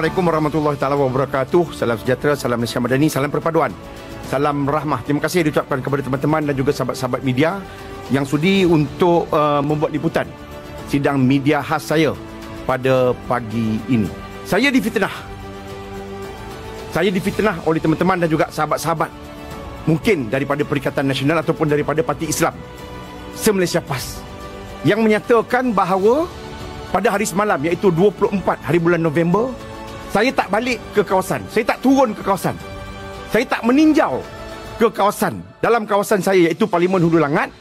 Assalamualaikum warahmatullahi taala wabarakatuh. Salam sejahtera, salam Malaysia Madani, salam perpaduan, salam rahmah. Terima kasih diucapkan kepada teman-teman dan juga sahabat-sahabat media yang sudi untuk membuat liputan sidang media khas saya pada pagi ini. Saya difitnah oleh teman-teman dan juga sahabat-sahabat, mungkin daripada Perikatan Nasional ataupun daripada Parti Islam se-Malaysia PAS, yang menyatakan bahawa pada hari semalam, iaitu 24 hari bulan November, saya tak balik ke kawasan, saya tak turun ke kawasan, saya tak meninjau ke kawasan, dalam kawasan saya iaitu Parlimen Hulu Langat,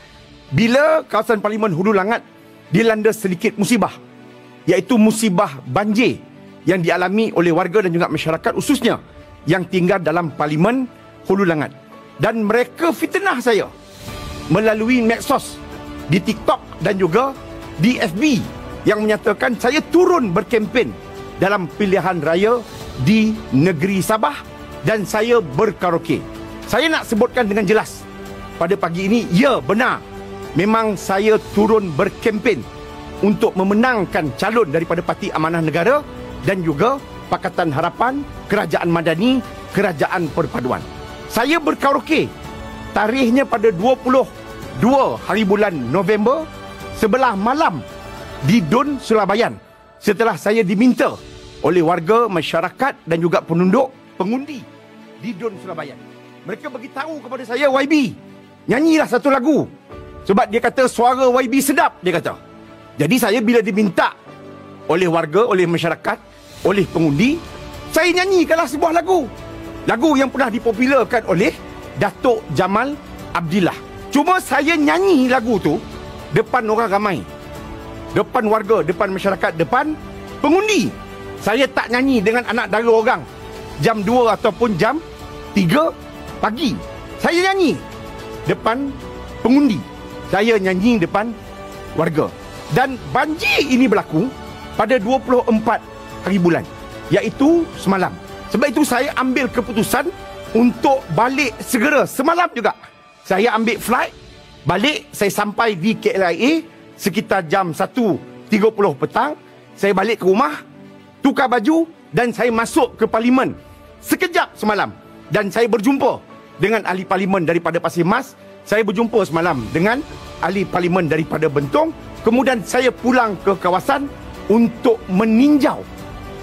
bila kawasan Parlimen Hulu Langat dilanda sedikit musibah, iaitu musibah banjir yang dialami oleh warga dan juga masyarakat, khususnya yang tinggal dalam Parlimen Hulu Langat. Dan mereka fitnah saya melalui medsos, di TikTok dan juga di FB, yang menyatakan saya turun berkempen dalam pilihan raya di negeri Sabah dan saya berkaraoke. Saya nak sebutkan dengan jelas pada pagi ini, ya benar, memang saya turun berkempen untuk memenangkan calon daripada Parti Amanah Negara dan juga Pakatan Harapan, Kerajaan Madani, Kerajaan Perpaduan. Saya berkaraoke tarikhnya pada 22 hari bulan November sebelah malam di Dun Sulabayan, setelah saya diminta oleh warga, masyarakat dan juga pengundi di Dun Sulabayan. Mereka beritahu kepada saya, YB, nyanyilah satu lagu, sebab dia kata suara YB sedap, dia kata. Jadi saya bila diminta oleh warga, oleh masyarakat, oleh pengundi, saya nyanyikanlah sebuah lagu yang pernah dipopularkan oleh Datuk Jamal Abdillah. Cuma saya nyanyi lagu tu depan orang ramai, depan warga, depan masyarakat, depan pengundi. Saya tak nyanyi dengan anak dara orang jam 2 ataupun jam 3 pagi. Saya nyanyi depan pengundi, saya nyanyi depan warga. Dan banjir ini berlaku pada 24 hari bulan, iaitu semalam. Sebab itu saya ambil keputusan untuk balik segera. Semalam juga saya ambil flight balik. Saya sampai di KLIA sekitar jam 1.30 petang. Saya balik ke rumah, tukar baju dan saya masuk ke Parlimen sekejap semalam. Dan saya berjumpa dengan ahli Parlimen daripada Pasir Mas. Saya berjumpa semalam dengan ahli Parlimen daripada Bentong. Kemudian saya pulang ke kawasan untuk meninjau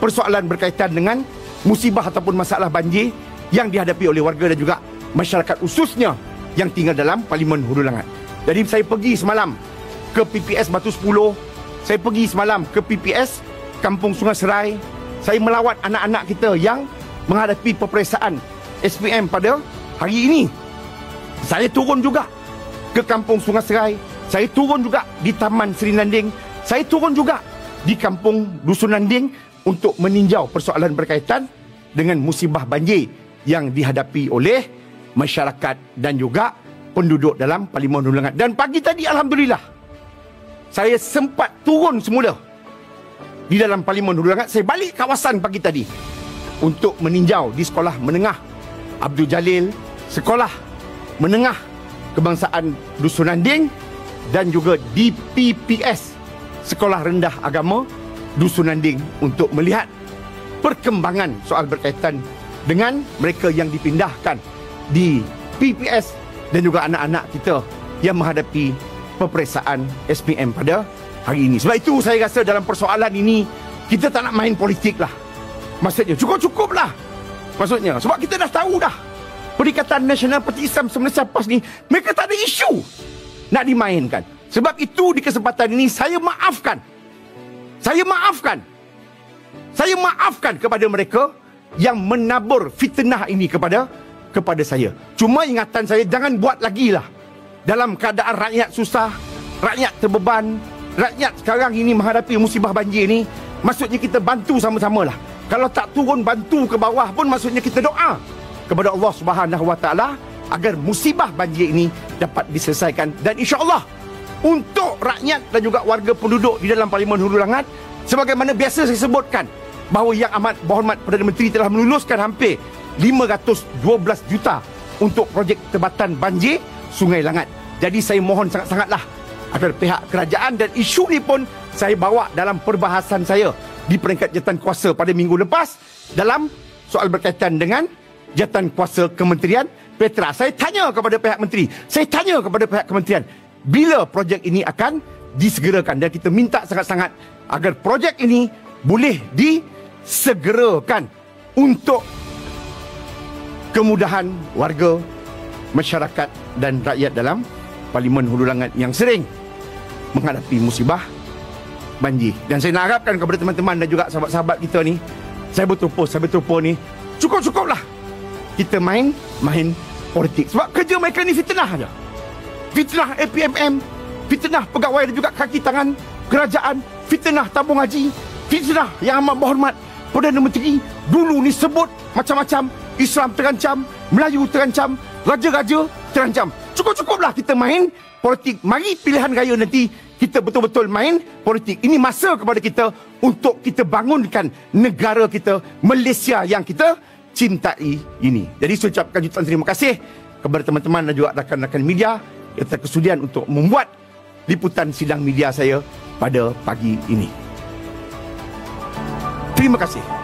persoalan berkaitan dengan musibah ataupun masalah banjir yang dihadapi oleh warga dan juga masyarakat, khususnya yang tinggal dalam Parlimen Hulu Langat. Jadi saya pergi semalam ke PPS Batu 10, saya pergi semalam ke PPS Kampung Sungai Serai. Saya melawat anak-anak kita yang menghadapi peperiksaan SPM pada hari ini. Saya turun juga ke Kampung Sungai Serai, saya turun juga di Taman Seri Nanding, saya turun juga di Kampung Dusun Nanding untuk meninjau persoalan berkaitan dengan musibah banjir yang dihadapi oleh masyarakat dan juga penduduk dalam Parlimen Hulu Langat. Dan pagi tadi, alhamdulillah, saya sempat turun semula di dalam Parlimen Hulu Langat. Saya balik kawasan pagi tadi untuk meninjau di Sekolah Menengah Abdul Jalil, Sekolah Menengah Kebangsaan Dusun Nanding dan juga di PPS Sekolah Rendah Agama Dusun Nanding untuk melihat perkembangan soal berkaitan dengan mereka yang dipindahkan di PPS dan juga anak-anak kita yang menghadapi peperiksaan SPM pada hari ini. Sebab itu saya rasa dalam persoalan ini kita tak nak main politik lah. Maksudnya cukup-cukup lah. Maksudnya sebab kita dah tahu dah, Perikatan Nasional Parti Islam se-Malaysia PAS ni, mereka tak ada isu nak dimainkan. Sebab itu di kesempatan ini saya maafkan kepada mereka yang menabur fitnah ini kepada saya. Cuma ingatan saya, jangan buat lagi lah. Dalam keadaan rakyat susah, rakyat terbeban, rakyat sekarang ini menghadapi musibah banjir ni, maksudnya kita bantu sama-sama lah. Kalau tak turun bantu ke bawah pun, maksudnya kita doa kepada Allah Subhanahu Wa Taala agar musibah banjir ini dapat diselesaikan. Dan insya-Allah untuk rakyat dan juga warga penduduk di dalam Parlimen Hulu Langat, sebagaimana biasa saya sebutkan, bahawa Yang Amat Berhormat Perdana Menteri telah meluluskan hampir 512 juta untuk projek tebatan banjir Sungai Langat. Jadi saya mohon sangat-sangatlah agar pihak kerajaan, dan isu ni pun saya bawa dalam perbahasan saya di peringkat jawatan kuasa pada minggu lepas dalam soal berkaitan dengan jawatan kuasa Kementerian Petra. Saya tanya kepada pihak menteri, saya tanya kepada pihak kementerian, bila projek ini akan disegerakan, dan kita minta sangat-sangat agar projek ini boleh disegerakan untuk kemudahan warga, masyarakat dan rakyat dalam Parlimen Hulu Langat yang sering menghadapi musibah banjir. Dan saya nak harapkan kepada teman-teman dan juga sahabat-sahabat kita ni, saya berterupa ni, cukup-cukuplah kita main politik. Sebab kerja mereka ni fitnah aja. Fitnah APMM, fitnah pegawai dan juga kaki tangan kerajaan, fitnah tabung haji, fitnah yang amat berhormat Perdana Menteri. Dulu ni sebut macam-macam, Islam terancam, Melayu terancam, raja-raja terancam. Cukup-cukuplah kita main politik. Mari pilihan raya nanti kita betul-betul main politik. Ini masa kepada kita untuk kita bangunkan negara kita, Malaysia yang kita cintai ini. Jadi saya ucapkan jutaan terima kasih kepada teman-teman dan juga rakan-rakan media yang telah kesudian untuk membuat liputan sidang media saya pada pagi ini. Terima kasih.